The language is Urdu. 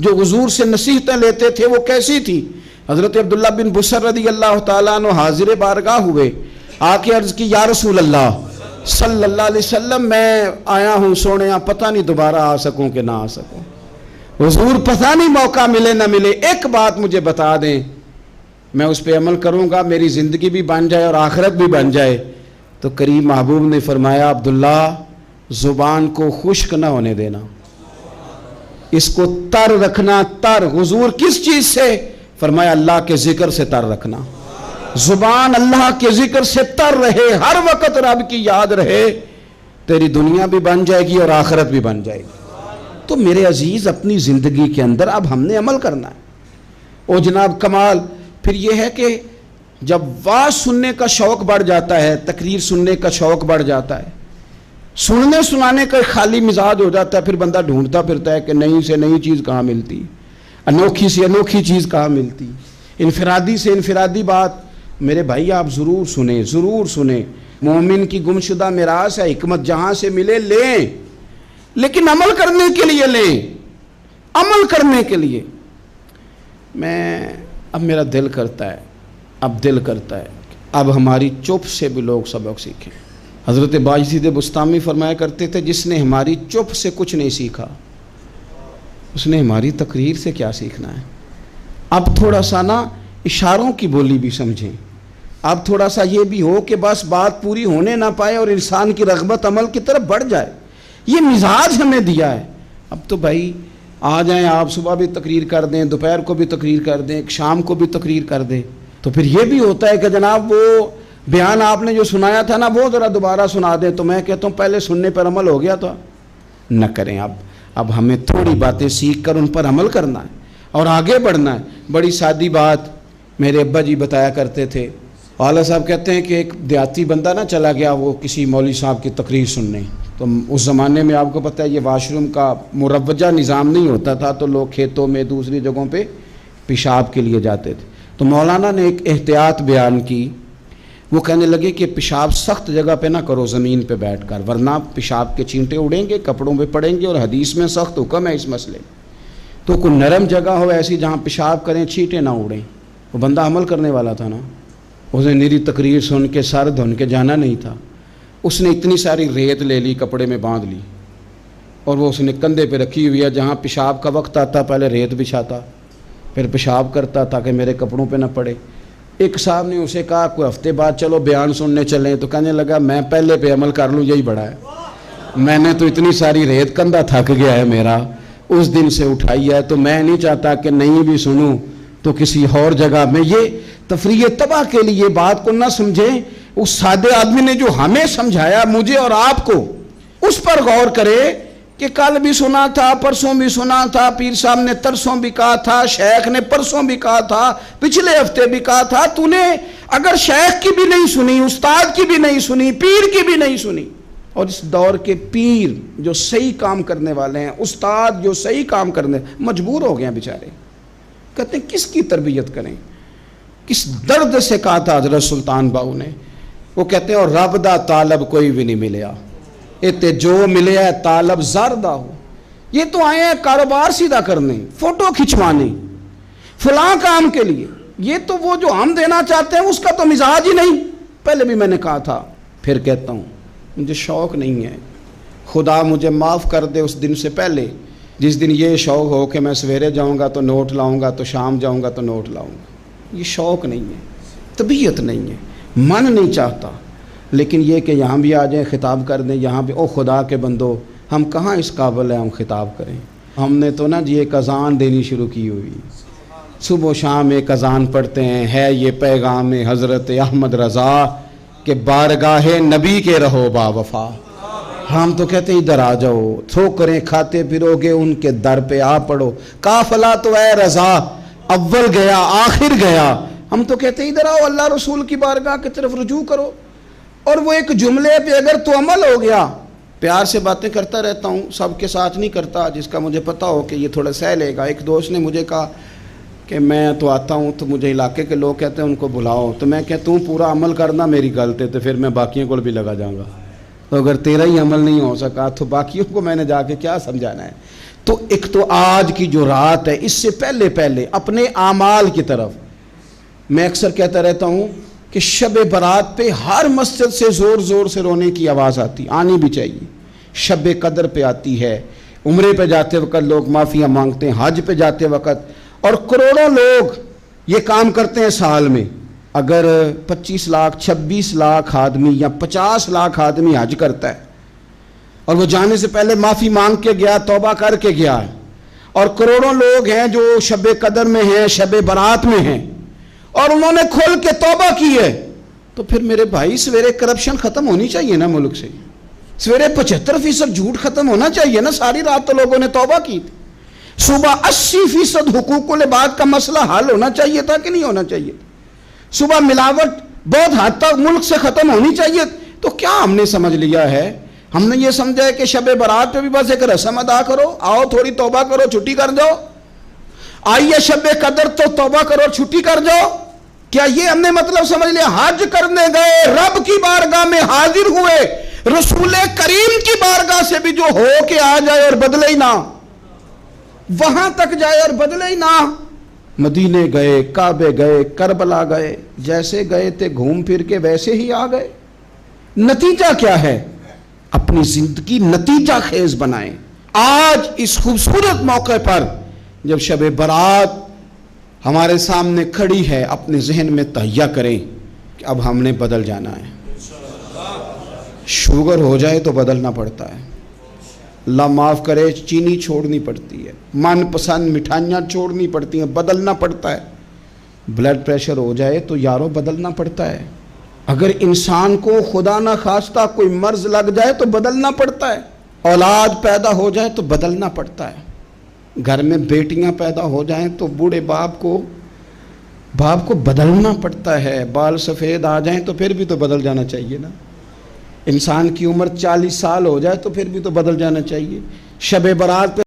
جو حضور سے نصیحتیں لیتے تھے وہ کیسی تھی؟ حضرت عبداللہ بن بصر رضی اللہ تعالیٰ عنہ حاضر بارگاہ ہوئے، آ کے عرض کی یا رسول اللہ صلی اللہ علیہ وسلم میں آیا ہوں سونے، پتہ نہیں دوبارہ آ سکوں کہ نہ آ سکوں، حضور پتہ نہیں موقع ملے نہ ملے، ایک بات مجھے بتا دیں، میں اس پہ عمل کروں گا، میری زندگی بھی بن جائے اور آخرت بھی بن جائے۔ تو کریم محبوب نے فرمایا عبداللہ زبان کو خشک نہ ہونے دینا، اس کو تر رکھنا۔ تر حضور کس چیز سے؟ فرمایا اللہ کے ذکر سے تر رکھنا، زبان اللہ کے ذکر سے تر رہے، ہر وقت رب کی یاد رہے، تیری دنیا بھی بن جائے گی اور آخرت بھی بن جائے گی۔ تو میرے عزیز اپنی زندگی کے اندر اب ہم نے عمل کرنا ہے۔ او جناب کمال پھر یہ ہے کہ جب واعظ سننے کا شوق بڑھ جاتا ہے، تقریر سننے کا شوق بڑھ جاتا ہے، سننے سنانے کا خالی مزاج ہو جاتا ہے، پھر بندہ ڈھونڈتا پھرتا ہے کہ نئی سے نئی چیز کہاں ملتی، انوکھی سے انوکھی چیز کہاں ملتی، انفرادی سے انفرادی بات۔ میرے بھائی آپ ضرور سنیں، ضرور سنیں، مومن کی گمشدہ میراث ہے، حکمت جہاں سے ملے لیں، لیکن عمل کرنے کے لیے لیں، عمل کرنے کے لیے۔ اب میرا دل کرتا ہے اب ہماری چپ سے بھی لوگ سبق سیکھیں۔ حضرت باجدید بستامی فرمایا کرتے تھے جس نے ہماری چپ سے کچھ نہیں سیکھا اس نے ہماری تقریر سے کیا سیکھنا ہے۔ اب تھوڑا سا نا اشاروں کی بولی بھی سمجھیں، اب تھوڑا سا یہ بھی ہو کہ بس بات پوری ہونے نہ پائے اور انسان کی رغبت عمل کی طرف بڑھ جائے، یہ مزاج ہمیں دیا ہے۔ اب تو بھائی آ جائیں آپ، صبح بھی تقریر کر دیں، دوپہر کو بھی تقریر کر دیں، شام کو بھی تقریر کر دیں، تو پھر یہ بھی ہوتا ہے کہ جناب وہ بیان آپ نے جو سنایا تھا نا وہ ذرا دوبارہ سنا دیں، تو میں کہتا ہوں پہلے سننے پر عمل ہو گیا تو نہ کریں۔ اب ہمیں تھوڑی باتیں سیکھ کر ان پر عمل کرنا ہے اور آگے بڑھنا ہے۔ بڑی سادی بات میرے ابا جی بتایا کرتے تھے، والد صاحب کہتے ہیں کہ ایک دیہاتی بندہ نہ چلا گیا وہ کسی مولوی صاحب کی تقریر سننے، تو اس زمانے میں آپ کو پتہ ہے یہ واش روم کا مروجہ نظام نہیں ہوتا تھا، تو لوگ کھیتوں میں دوسری جگہوں پہ پیشاب کے لیے جاتے تھے۔ تو مولانا نے ایک احتیاط بیان کی، وہ کہنے لگے کہ پیشاب سخت جگہ پہ نہ کرو زمین پہ بیٹھ کر، ورنہ پیشاب کے چینٹے اڑیں گے، کپڑوں پہ پڑیں گے، اور حدیث میں سخت حکم ہے اس مسئلے۔ تو کوئی نرم جگہ ہو ایسی جہاں پیشاب کریں چینٹے نہ اڑیں۔ وہ بندہ عمل کرنے والا تھا نا، اس نے میری تقریر سن کے سر دھن کے جانا نہیں تھا، اس نے اتنی ساری ریت لے لی، کپڑے میں باندھ لی، اور وہ اس نے کندھے پہ رکھی ہوئی ہے، جہاں پیشاب کا وقت آتا پہلے ریت بچھاتا، پھر پیشاب کرتا تاکہ میرے کپڑوں پہ نہ پڑے۔ ایک صاحب نے اسے کہا کوئی ہفتے بعد چلو بیان سننے چلیں، تو کہنے لگا میں پہلے پہ عمل کر لوں یہی بڑا ہے، میں نے تو اتنی ساری ریت، کندھا تھک گیا ہے میرا، اس دن سے اٹھائی ہے، تو میں نہیں چاہتا کہ نہیں بھی سنوں تو کسی اور جگہ میں۔ یہ تفریح تباہ کے لیے بات کو نہ سمجھیں، اس سادے آدمی نے جو ہمیں سمجھایا مجھے اور آپ کو، اس پر غور کرے کہ کل بھی سنا تھا، پرسوں بھی سنا تھا، پیر صاحب نے ترسوں بھی کہا تھا، شیخ نے پرسوں بھی کہا تھا، پچھلے ہفتے بھی کہا تھا، تو نے اگر شیخ کی بھی نہیں سنی، استاد کی بھی نہیں سنی، پیر کی بھی نہیں سنی۔ اور اس دور کے پیر جو صحیح کام کرنے والے ہیں، استاد جو صحیح کام کرنے، مجبور ہو گئے ہیں بیچارے، کہتے ہیں کس کی تربیت کریں، کس درد سے کہا تھا حضرت سلطان باؤ نے، وہ کہتے ہیں اور رب دا طالب کوئی بھی نہیں ملیا، اتے جو ملے ہے طالب زردہ ہو۔ یہ تو آئے ہیں کاروبار سیدھا کرنے، فوٹو کھچوانے، فلاں کام کے لیے، یہ تو وہ جو ہم دینا چاہتے ہیں اس کا تو مزاج ہی نہیں۔ پہلے بھی میں نے کہا تھا، پھر کہتا ہوں، مجھے شوق نہیں ہے، خدا مجھے معاف کر دے اس دن سے پہلے جس دن یہ شوق ہو کہ میں سویرے جاؤں گا تو نوٹ لاؤں گا، تو شام جاؤں گا تو نوٹ لاؤں گا۔ یہ شوق نہیں ہے، طبیعت نہیں ہے، من نہیں چاہتا، لیکن یہ کہ یہاں بھی آ جائیں خطاب کر دیں، یہاں بھی او خدا کے بندو، ہم کہاں اس قابل ہیں ہم خطاب کریں۔ ہم نے تو نا جی ایک اذان دینی شروع کی ہوئی، صبح و شام ایک اذان پڑھتے ہیں، ہے یہ پیغام حضرت احمد رضا کہ بارگاہ نبی کے رہو با وفا۔ ہم تو کہتے ہیں ادھر آ جاؤ، ٹھوکریں کھاتے پھرو گے ان کے در پہ آ پڑو، قافلہ تو اے رضا اول گیا آخر گیا۔ ہم تو کہتے ہیں ادھر آؤ، اللہ رسول کی بارگاہ کی طرف رجوع کرو۔ اور وہ ایک جملے پہ اگر تو عمل ہو گیا، پیار سے باتیں کرتا رہتا ہوں، سب کے ساتھ نہیں کرتا، جس کا مجھے پتا ہو کہ یہ تھوڑا سہ لے گا۔ ایک دوست نے مجھے کہا کہ میں تو آتا ہوں تو مجھے علاقے کے لوگ کہتے ہیں ان کو بلاؤ، تو میں کہتا ہوں پورا عمل کرنا میری غلط ہے، تو پھر میں باقیوں کو بھی لگا جاؤں گا، تو اگر تیرا ہی عمل نہیں ہو سکا تو باقیوں کو میں نے جا کے کیا سمجھانا ہے۔ تو ایک تو آج کی جو رات ہے، اس سے پہلے پہلے اپنے اعمال کی طرف، میں اکثر کہتا رہتا ہوں کہ شب برات پہ ہر مسجد سے زور زور سے رونے کی آواز آنی بھی چاہیے. شب قدر پہ آتی ہے، عمرے پہ جاتے وقت لوگ معافیاں مانگتے ہیں، حج پہ جاتے وقت، اور کروڑوں لوگ یہ کام کرتے ہیں سال میں. اگر 25 لاکھ 26 لاکھ آدمی یا 50 لاکھ آدمی حج کرتا ہے اور وہ جانے سے پہلے معافی مانگ کے گیا، توبہ کر کے گیا ہے، اور کروڑوں لوگ ہیں جو شب قدر میں ہیں، شب برات میں ہیں، اور انہوں نے کھول کے توبہ کی ہے، تو پھر میرے بھائی سویرے کرپشن ختم ہونی چاہیے نا ملک سے. سویرے 75% جھوٹ ختم ہونا چاہیے نا. ساری رات تو لوگوں نے توبہ کی تھی. صبح 80% حقوق العباد کا مسئلہ حل ہونا چاہیے تھا کہ نہیں ہونا چاہیے؟ صبح ملاوٹ بہت حد تک ملک سے ختم ہونی چاہیے. تو کیا ہم نے سمجھ لیا ہے؟ ہم نے یہ سمجھا ہے کہ شب برات پہ بھی بس ایک رسم ادا کرو، آؤ تھوڑی توبہ کرو، چھٹی کر جاؤ. آئیے شب قدر تو توبہ کرو، چھٹی کر جاؤ. کیا یہ ہم نے مطلب سمجھ لیا؟ حج کرنے گئے، رب کی بارگاہ میں حاضر ہوئے، رسول کریم کی بارگاہ سے بھی جو ہو کے آ جائے اور بدلے ہی نہ، وہاں تک جائے اور بدلے ہی نہ. مدینے گئے، کعبے گئے، کربلا گئے، جیسے گئے تھے گھوم پھر کے ویسے ہی آ گئے. نتیجہ کیا ہے؟ اپنی زندگی نتیجہ خیز بنائیں. آج اس خوبصورت موقع پر جب شب برات ہمارے سامنے کھڑی ہے، اپنے ذہن میں تہیہ کریں کہ اب ہم نے بدل جانا ہے. شوگر ہو جائے تو بدلنا پڑتا ہے، اللہ معاف کرے، چینی چھوڑنی پڑتی ہے، من پسند مٹھائیاں چھوڑنی پڑتی ہیں، بدلنا پڑتا ہے. بلڈ پریشر ہو جائے تو یارو بدلنا پڑتا ہے. اگر انسان کو خدا نہ خواستہ کوئی مرض لگ جائے تو بدلنا پڑتا ہے. اولاد پیدا ہو جائے تو بدلنا پڑتا ہے. گھر میں بیٹیاں پیدا ہو جائیں تو بوڑھے باپ کو بدلنا پڑتا ہے. بال سفید آ جائیں تو پھر بھی تو بدل جانا چاہیے نا. انسان کی عمر 40 سال ہو جائے تو پھر بھی تو بدل جانا چاہیے. شب برات پہ